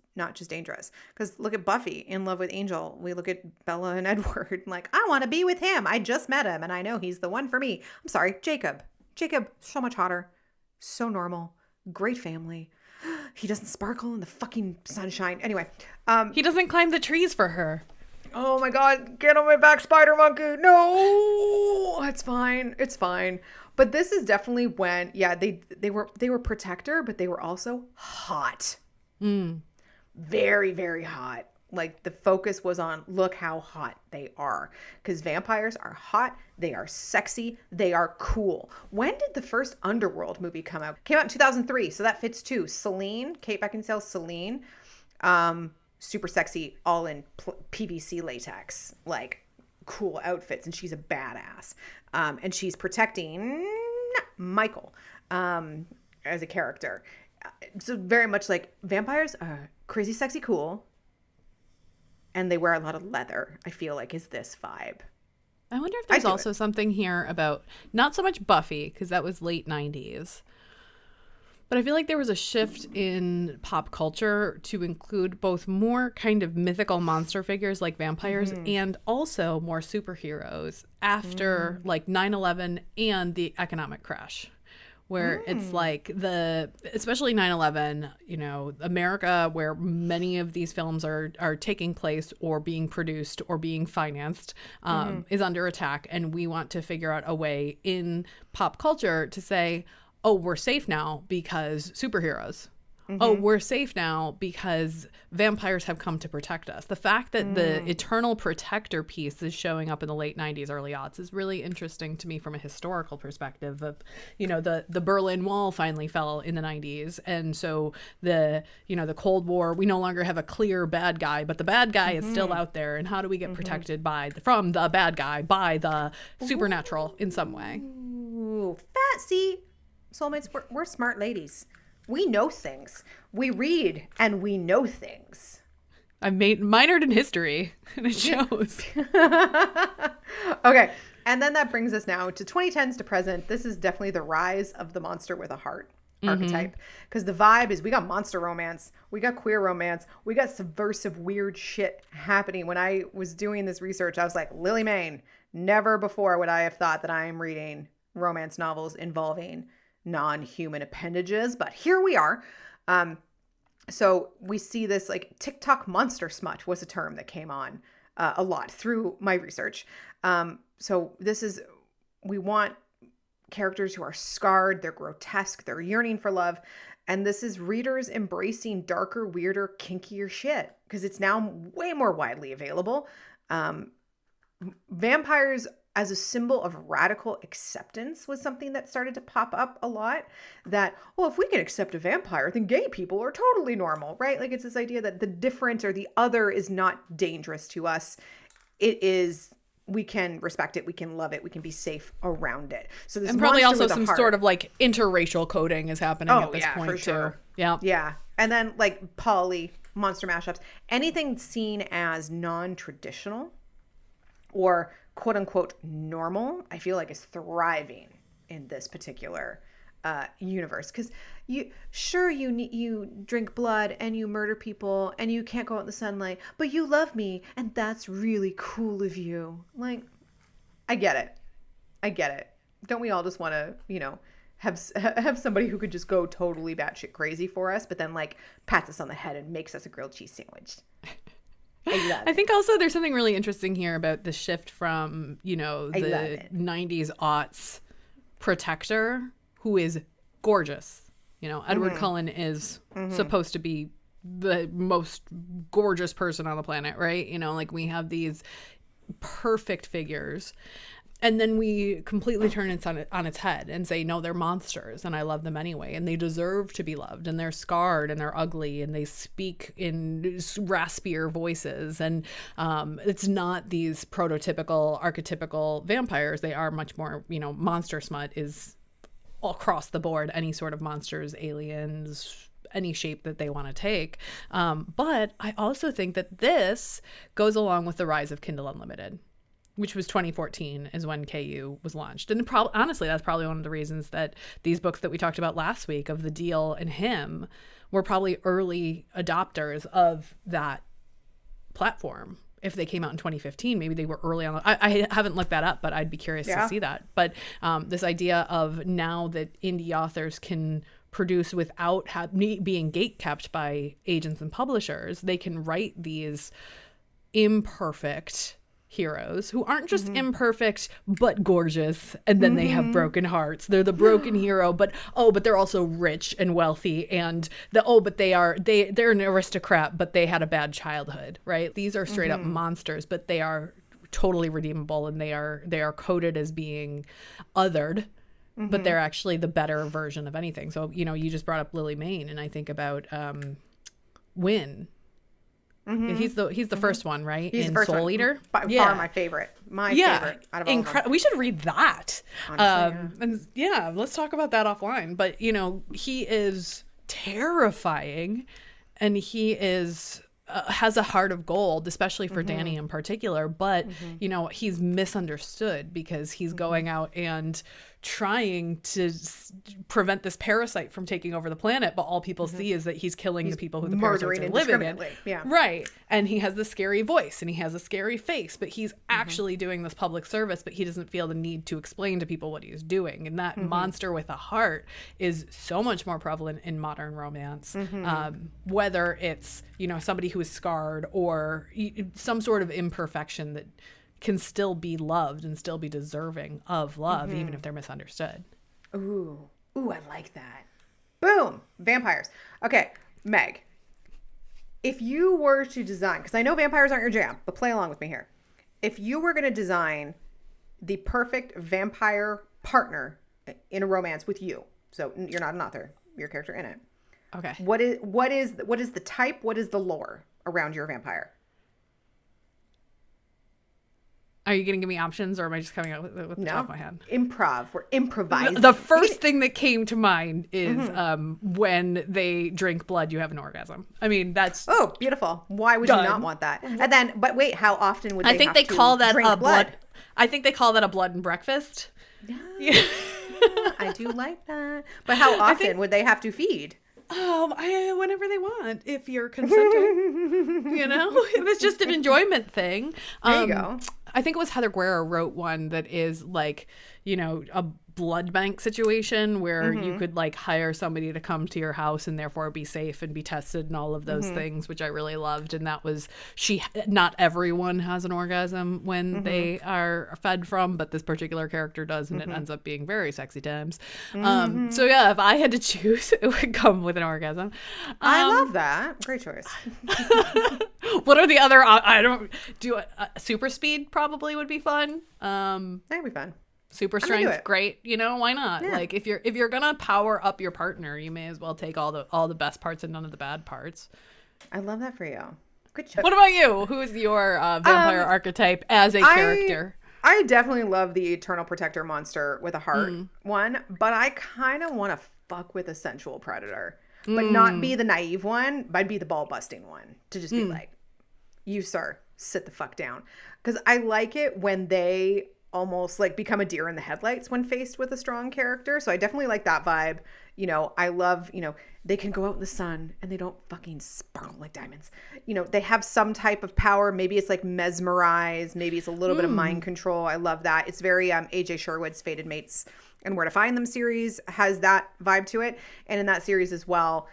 dangerous. Because look at Buffy in love with Angel. We look at Bella and Edward, like, I want to be with him. I just met him, and I know he's the one for me. I'm sorry, Jacob, so much hotter, so normal, great family. He doesn't sparkle in the fucking sunshine. Anyway, he doesn't climb the trees for her. Oh my God, get on my back, spider monkey. No, it's fine. But this is definitely when, yeah, they were protector, but they were also hot. Very, very hot. Like, the focus was on, look how hot they are. Because vampires are hot, they are sexy, they are cool. When did the first Underworld movie come out? Came out in 2003, so that fits too. Celine, Kate Beckinsale's Celine, super sexy, all in PVC latex, like cool outfits, and she's a badass. And she's protecting Michael as a character. So very much like vampires are crazy, sexy, cool. And they wear a lot of leather, I feel like, is this vibe. I wonder if there's also something here about, not so much Buffy, because that was late 90s. But I feel like there was a shift in pop culture to include both more kind of mythical monster figures like vampires and also more superheroes after like 9/11 and the economic crash. Where it's like especially 9/11, you know, America, where many of these films are taking place or being produced or being financed, is under attack. And we want to figure out a way in pop culture to say, oh, we're safe now because superheroes. Oh, we're safe now because vampires have come to protect us. The fact that the eternal protector piece is showing up in the late 90s, early aughts is really interesting to me from a historical perspective of, you know, the Berlin Wall finally fell in the 90s. And so the Cold War, we no longer have a clear bad guy, but the bad guy is still out there. And how do we get protected from the bad guy, by the supernatural in some way? Ooh, see, soulmates, we're smart ladies. We know things. We read and we know things. I've minored in history, and it shows. Okay. And then that brings us now to 2010s to present. This is definitely the rise of the monster with a heart archetype. Because the vibe is we got monster romance, we got queer romance, we got subversive weird shit happening. When I was doing this research, I was like, Lily Mayne, never before would I have thought that I am reading romance novels involving non-human appendages, but here we are. So we see this like TikTok monster smut was a term that came on a lot through my research. So this is, we want characters who are scarred, they're grotesque, they're yearning for love. And this is readers embracing darker, weirder, kinkier shit because it's now way more widely available. Vampires as a symbol of radical acceptance was something that started to pop up a lot. That, well, if we can accept a vampire, then gay people are totally normal, right? Like it's this idea that the different or the other is not dangerous to us. It is, we can respect it, we can love it, we can be safe around it. So this, and probably also some sort of like interracial coding is happening at this point for sure. too. Yeah. Yeah. And then like poly monster mashups, anything seen as non-traditional or quote unquote normal, I feel like is thriving in this particular universe. Because you drink blood and you murder people and you can't go out in the sunlight, but you love me and that's really cool of you. Like, I get it. Don't we all just want to, have somebody who could just go totally batshit crazy for us, but then like pats us on the head and makes us a grilled cheese sandwich? I think also there's something really interesting here about the shift from, the 90s aughts protector who is gorgeous. Edward Cullen is supposed to be the most gorgeous person on the planet, right? Like we have these perfect figures. And then we completely turn it on its head and say, no, they're monsters and I love them anyway. And they deserve to be loved and they're scarred and they're ugly and they speak in raspier voices. And it's not these prototypical, archetypical vampires. They are much more, monster smut is across the board, any sort of monsters, aliens, any shape that they want to take. But I also think that this goes along with the rise of Kindle Unlimited, which was 2014 is when KU was launched. And honestly, that's probably one of the reasons that these books that we talked about last week of The Deal and Him were probably early adopters of that platform. If they came out in 2015, maybe they were early on. I haven't looked that up, but I'd be curious to see that. But this idea of now that indie authors can produce without being gatekept by agents and publishers, they can write these imperfect heroes who aren't just imperfect but gorgeous, and then they have broken hearts. They're the broken hero, but they're also rich and wealthy, and they're an aristocrat, but they had a bad childhood, right? These are straight up monsters, but they are totally redeemable, and they are coded as being othered, but they're actually the better version of anything. So you just brought up Lily Mayne, and I think about Wynn. He's the first one, right? He's the first Soul one. Eater. By far my favorite. Favorite out of all of them. We should read that. Honestly, And let's talk about that offline. But he is terrifying, and he is has a heart of gold, especially for Danny in particular. But he's misunderstood because he's going out and trying to prevent this parasite from taking over the planet, but all people see is that he's killing the people who the parasites are living in. Yeah. Right. And he has this scary voice and he has a scary face, but he's actually doing this public service, but he doesn't feel the need to explain to people what he's doing. And that monster with a heart is so much more prevalent in modern romance, whether it's, somebody who is scarred or some sort of imperfection that can still be loved and still be deserving of love, even if they're misunderstood. Ooh, I like that. Boom, vampires. Okay, Meg, if you were to design, because I know vampires aren't your jam, but play along with me here. If you were going to design the perfect vampire partner in a romance with you, so you're not an author, you're a character in it. Okay. What is the type? What is the lore around your vampire? Are you going to give me options, or am I just coming out with the top of my head? Improv. We're improvising. The first thing that came to mind is when they drink blood, you have an orgasm. I mean, that's... Oh, beautiful. Why would you not want that? And then, but wait, how often would they I think have they to call that drink a blood? I think they call that a blood and breakfast. Yeah. I do like that. But how often would they have to feed? Whenever they want, if you're consenting, if it's just an enjoyment thing. There you go. I think it was Heather Guerra wrote one that is like, a blood bank situation where you could like hire somebody to come to your house and therefore be safe and be tested and all of those things, which I really loved. And that was, not everyone has an orgasm when they are fed from, but this particular character does, and it ends up being very sexy times. So yeah, if I had to choose, it would come with an orgasm. I love that. Great choice. What are the other, super speed probably would be fun. That'd be fun. Super strength, great. Why not? Yeah. Like if you're gonna power up your partner, you may as well take all the best parts and none of the bad parts. I love that for you. Good job. What about you? Who's your vampire archetype as a character? I definitely love the Eternal Protector monster with a heart one, but I kind of want to fuck with a sensual predator, but not be the naive one, but be the ball busting one, to just be like, you sir, sit the fuck down. Because I like it when they almost like become a deer in the headlights when faced with a strong character. So I definitely like that vibe. I love, they can go out in the sun and they don't fucking sparkle like diamonds. They have some type of power. Maybe it's like mesmerize. Maybe it's a little bit of mind control. I love that. It's very AJ Sherwood's Fated Mates and Where to Find Them series has that vibe to it. And in that series as well,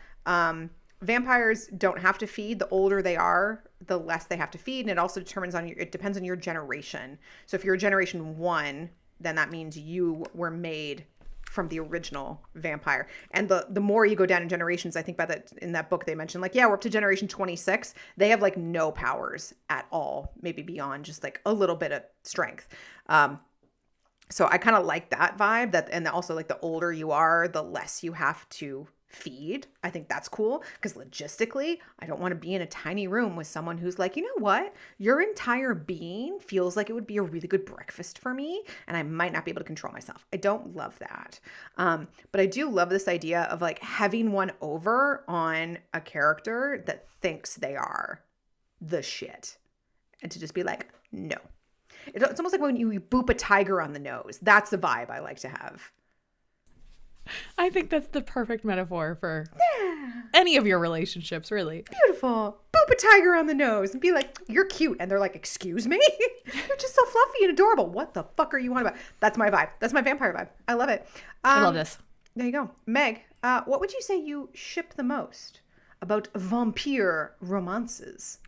vampires don't have to feed. The older they are, the less they have to feed. And it also depends on your generation. So if you're a generation 1, then that means you were made from the original vampire. And the more you go down in generations, I think in that book they mentioned like, we're up to generation 26. They have like no powers at all, maybe beyond just like a little bit of strength. So I kind of like that vibe, and also like the older you are, the less you have to feed. I think that's cool because logistically, I don't want to be in a tiny room with someone who's like, you know what? Your entire being feels like it would be a really good breakfast for me, and I might not be able to control myself. I don't love that. But I do love this idea of like having one over on a character that thinks they are the shit, and to just be like, no. It's almost like when you boop a tiger on the nose. That's the vibe I like to have. I think that's the perfect metaphor for any of your relationships, really. Beautiful. Boop a tiger on the nose and be like, you're cute. And they're like, excuse me? You're just so fluffy and adorable. What the fuck are you on about? That's my vibe. That's my vampire vibe. I love it. I love this. There you go. Meg, what would you say you ship the most about vampire romances?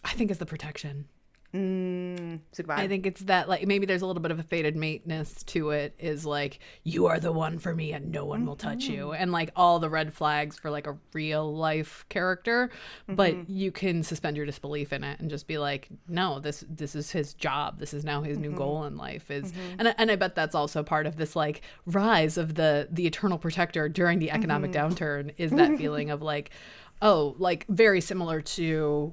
I think it's the protection. I think it's that, like, maybe there's a little bit of a fated mate-ness to it, is like, you are the one for me and no one will touch you, and like all the red flags for like a real life character, but you can suspend your disbelief in it and just be like, no, this is his job, this is now his new goal in life, is and I bet that's also part of this like rise of the eternal protector during the economic downturn, is that feeling of like, oh, like very similar to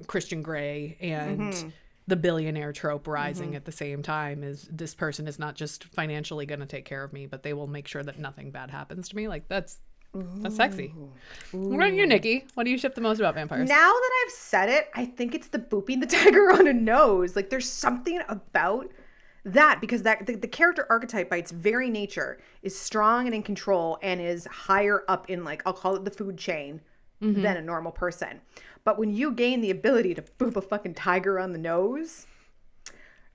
Christian Grey and the billionaire trope rising at the same time, is this person is not just financially going to take care of me, but they will make sure that nothing bad happens to me. Like that's sexy. What about you, Nikki? What do you ship the most about vampires? Now that I've said it, I think it's the booping the tiger on a nose. Like there's something about that, because that the character archetype by its very nature is strong and in control and is higher up in, like, I'll call it the food chain than a normal person. But when you gain the ability to boop a fucking tiger on the nose,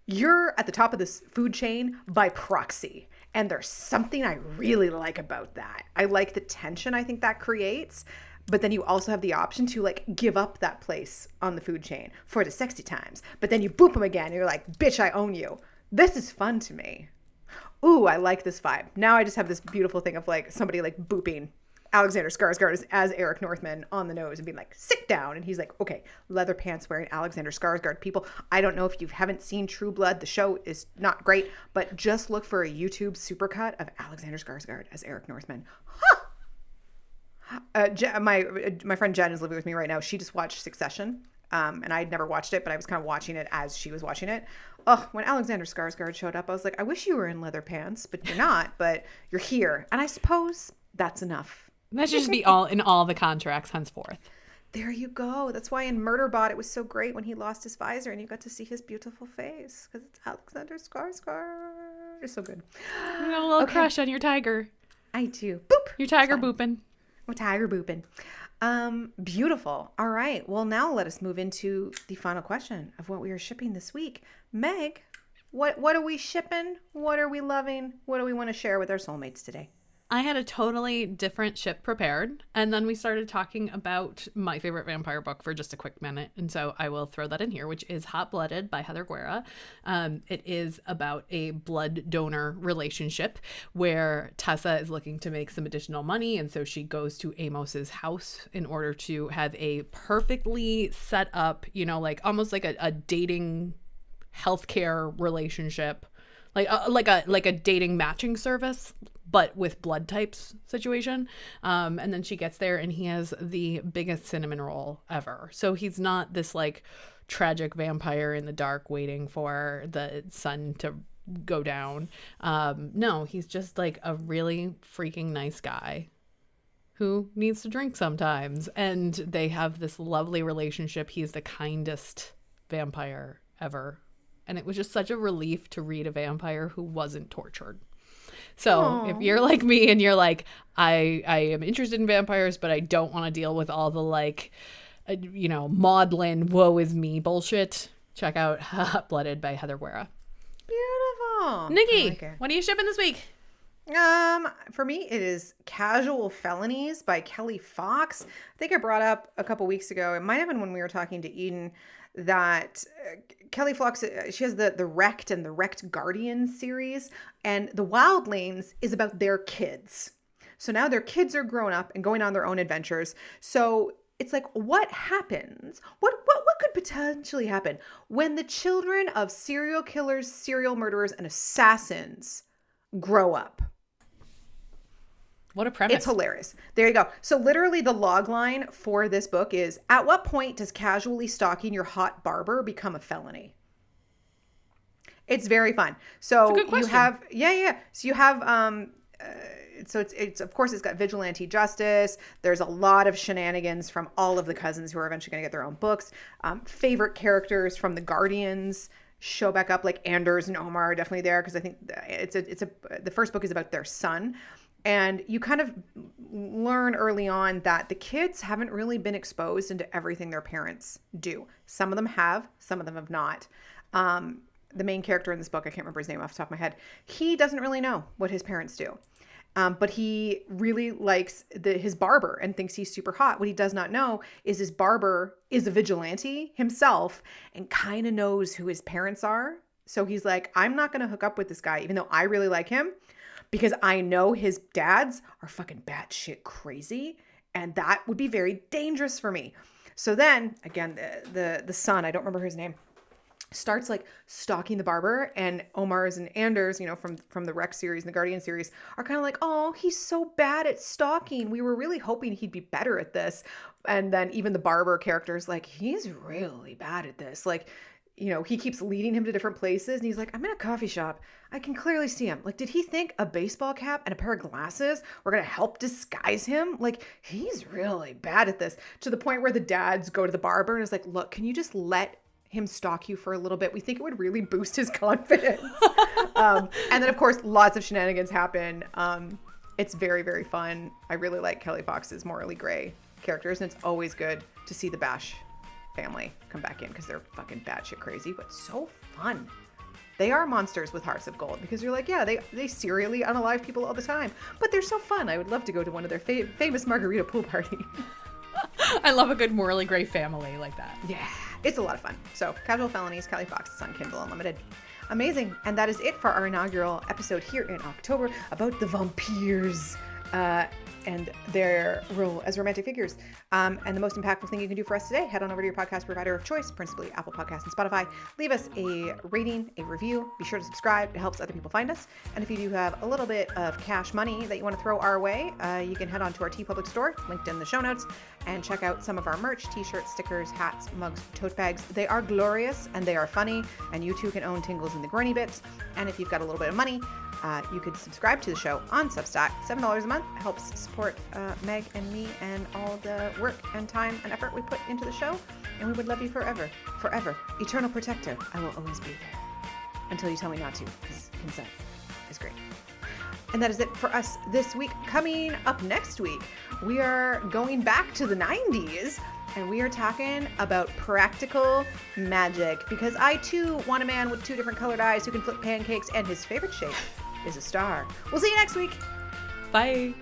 you're at the top of this food chain by proxy. And there's something I really like about that. I like the tension I think that creates. But then you also have the option to like give up that place on the food chain for the sexy times. But then you boop them again and you're like, bitch, I own you. This is fun to me. Ooh, I like this vibe. Now I just have this beautiful thing of like somebody like booping Alexander Skarsgård as Eric Northman on the nose and being like, sit down. And he's like, okay, leather pants wearing Alexander Skarsgård. People, I don't know if you haven't seen True Blood. The show is not great, but just look for a YouTube supercut of Alexander Skarsgård as Eric Northman. Huh! My friend Jen is living with me right now. She just watched Succession And I'd never watched it, but I was kind of watching it as she was watching it. Oh, when Alexander Skarsgård showed up, I was like, I wish you were in leather pants, but you're not, but you're here. And I suppose that's enough. That should just be all in all the contracts henceforth. There you go. That's why in Murderbot it was so great when he lost his visor and you got to see his beautiful face because it's Alexander Skarsgård. It's so good. You got a little crush on your tiger. I do. Boop. Your tiger booping. Oh, tiger booping. Beautiful. All right. Well, now let us move into the final question of what we are shipping this week. Meg, what are we shipping? What are we loving? What do we want to share with our soulmates today? I had a totally different ship prepared, and then we started talking about my favorite vampire book for just a quick minute, and so I will throw that in here, which is Hot Blooded by Heather Guerra. It is about a blood donor relationship where Tessa is looking to make some additional money, and so she goes to Amos's house in order to have a perfectly set up, like almost like a dating healthcare relationship, like a dating matching service, but with blood types situation. And then she gets there and he has the biggest cinnamon roll ever. So he's not this like tragic vampire in the dark waiting for the sun to go down. No, he's just like a really freaking nice guy who needs to drink sometimes. And they have this lovely relationship. He's the kindest vampire ever. And it was just such a relief to read a vampire who wasn't tortured. So Aww. If you're like me and you're like, I am interested in vampires, but I don't want to deal with all the like, maudlin, woe is me bullshit, check out Hot Blooded by Heather Guerra. Beautiful. Nikki, what are you shipping this week? For me, it is Casual Felonies by Kelly Fox. I think I brought up a couple weeks ago. It might have been when we were talking to Eden that Kelly Fox, she has the Wrecked and the Wrecked Guardian series, and the Wildlings is about their kids. So now their kids are grown up and going on their own adventures. So it's like, what happens? What could potentially happen when the children of serial killers, serial murderers, and assassins grow up? What a premise. It's hilarious. There you go. So literally the log line for this book is, at what point does casually stalking your hot barber become a felony? It's very fun. So That's a good question. You have, So you have, so it's of course it's got vigilante justice. There's a lot of shenanigans from all of the cousins who are eventually going to get their own books. Favorite characters from the Guardians show back up, like Anders and Omar are definitely there because I think the first book is about their son. And you kind of learn early on that the kids haven't really been exposed into everything their parents do. Some of them have, some of them have not. The main character in this book, I can't remember his name off the top of my head, he doesn't really know what his parents do. But he really likes his barber and thinks he's super hot. What he does not know is his barber is a vigilante himself and kind of knows who his parents are. So he's like, I'm not going to hook up with this guy, even though I really like him, because I know his dads are fucking batshit crazy, and that would be very dangerous for me. So then, again, the son, I don't remember his name, starts like stalking the barber, and Omar's and Anders, from the Rex series and the Guardian series, are kind of like, oh, he's so bad at stalking. We were really hoping he'd be better at this. And then even the barber character's like, he's really bad at this. Like, he keeps leading him to different places, and he's like, I'm in a coffee shop. I can clearly see him. Like, did he think a baseball cap and a pair of glasses were going to help disguise him? Like, he's really bad at this, to the point where the dads go to the barber and is like, look, can you just let him stalk you for a little bit? We think it would really boost his confidence. And then, of course, lots of shenanigans happen. It's very, very fun. I really like Kelly Fox's morally gray characters, and it's always good to see the Bash family come back in because they're fucking batshit crazy, but so fun. They are monsters with hearts of gold because you're like, yeah, they serially unalive people all the time, but they're so fun. I would love to go to one of their famous margarita pool party. I love a good morally gray family like that. Yeah, it's a lot of fun. So Casual Felonies, Kelly Fox, it's on Kindle Unlimited. Amazing. And that is it for our inaugural episode here in October about the vampires. and their role as romantic figures. And the most impactful thing you can do for us today, head on over to your podcast provider of choice, principally Apple Podcasts and Spotify. Leave us a rating, a review. Be sure to subscribe. It helps other people find us. And if you do have a little bit of cash money that you want to throw our way, you can head on to our TeePublic store, linked in the show notes, and check out some of our merch, t-shirts, stickers, hats, mugs, tote bags. They are glorious and they are funny, and you too can own Tingles in the Groiny Bits. And if you've got a little bit of money, you could subscribe to the show on Substack. $7 a month helps support Meg and me and all the work and time and effort we put into the show. And we would love you forever, forever. Eternal protector. I will always be there until you tell me not to, because consent is great. And that is it for us this week. Coming up next week, we are going back to the 90s. And we are talking about practical magic, because I too want a man with 2 different colored eyes who can flip pancakes, and his favorite shape is a star. We'll see you next week. Bye.